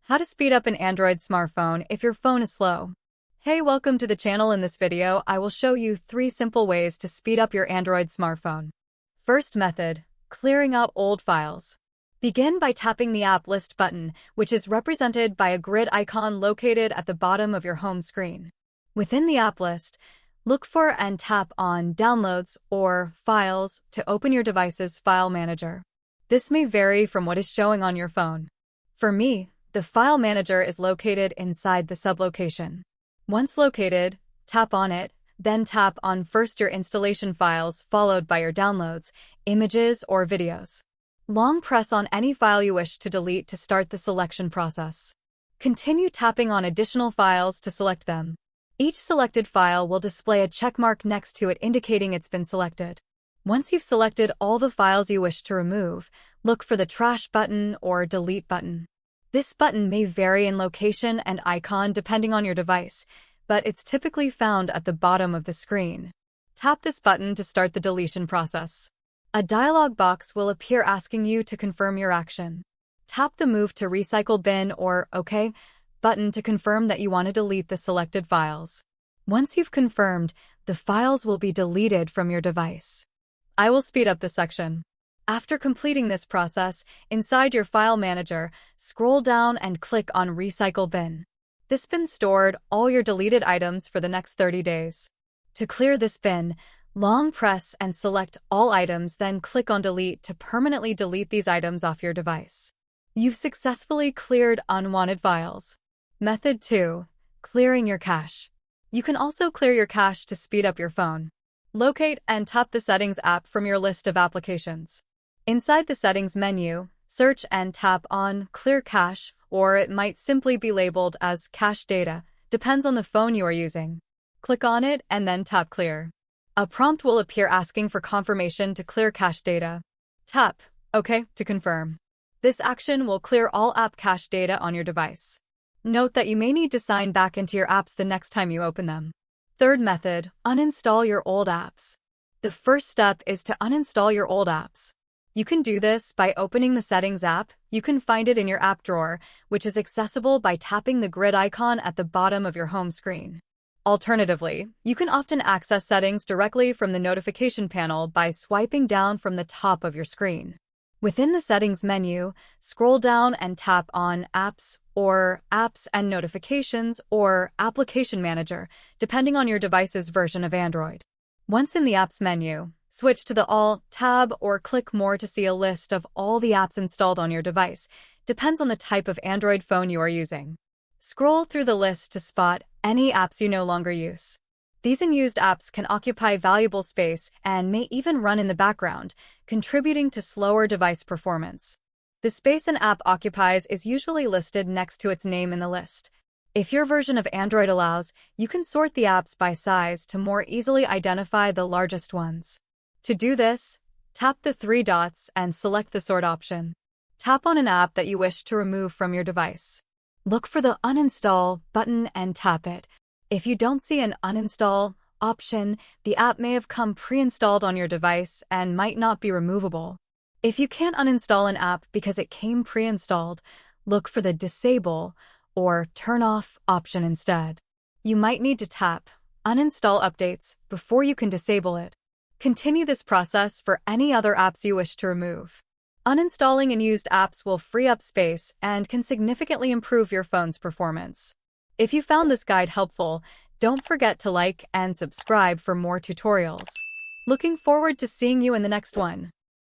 How to speed up an Android smartphone if your phone is slow. Hey, welcome to the channel. In this video, I will show you 3 simple ways to speed up your Android smartphone. First method, clearing out old files. Begin by tapping the app list button, which is represented by a grid icon located at the bottom of your home screen. Within the app list, look for and tap on Downloads or Files to open your device's file manager. This may vary from what is showing on your phone. For me, the file manager is located inside the sublocation. Once located, tap on it, then tap on first your installation files followed by your downloads, images, or videos. Long press on any file you wish to delete to start the selection process. Continue tapping on additional files to select them. Each selected file will display a checkmark next to it indicating it's been selected. Once you've selected all the files you wish to remove, look for the trash button or delete button. This button may vary in location and icon depending on your device, but it's typically found at the bottom of the screen. Tap this button to start the deletion process. A dialog box will appear asking you to confirm your action. Tap the Move to Recycle Bin or OK button to confirm that you want to delete the selected files. Once you've confirmed, the files will be deleted from your device. I will speed up this section. After completing this process, inside your file manager, scroll down and click on Recycle Bin. This bin stored all your deleted items for the next 30 days. To clear this bin, long press and select all items, then click on Delete to permanently delete these items off your device. You've successfully cleared unwanted files. Method 2. Clearing your cache. You can also clear your cache to speed up your phone. Locate and tap the Settings app from your list of applications. Inside the Settings menu, search and tap on Clear Cache, or it might simply be labeled as Cache Data, depends on the phone you are using. Click on it and then tap Clear. A prompt will appear asking for confirmation to clear cache data. Tap OK to confirm. This action will clear all app cache data on your device. Note that you may need to sign back into your apps the next time you open them. Third method, uninstall your old apps. The first step is to uninstall your old apps. You can do this by opening the Settings app. You can find it in your app drawer, which is accessible by tapping the grid icon at the bottom of your home screen. Alternatively, you can often access settings directly from the notification panel by swiping down from the top of your screen. Within the Settings menu, scroll down and tap on Apps or Apps and Notifications or Application Manager, depending on your device's version of Android. Once in the Apps menu, switch to the All tab or click More to see a list of all the apps installed on your device. Depends on the type of Android phone you are using. Scroll through the list to spot any apps you no longer use. These unused apps can occupy valuable space and may even run in the background, contributing to slower device performance. The space an app occupies is usually listed next to its name in the list. If your version of Android allows, you can sort the apps by size to more easily identify the largest ones. To do this, tap the 3 dots and select the Sort option. Tap on an app that you wish to remove from your device. Look for the Uninstall button and tap it. If you don't see an Uninstall option, the app may have come pre-installed on your device and might not be removable. If you can't uninstall an app because it came pre-installed, look for the Disable or Turn Off option instead. You might need to tap Uninstall Updates before you can disable it. Continue this process for any other apps you wish to remove. Uninstalling unused apps will free up space and can significantly improve your phone's performance. If you found this guide helpful, don't forget to like and subscribe for more tutorials. Looking forward to seeing you in the next one.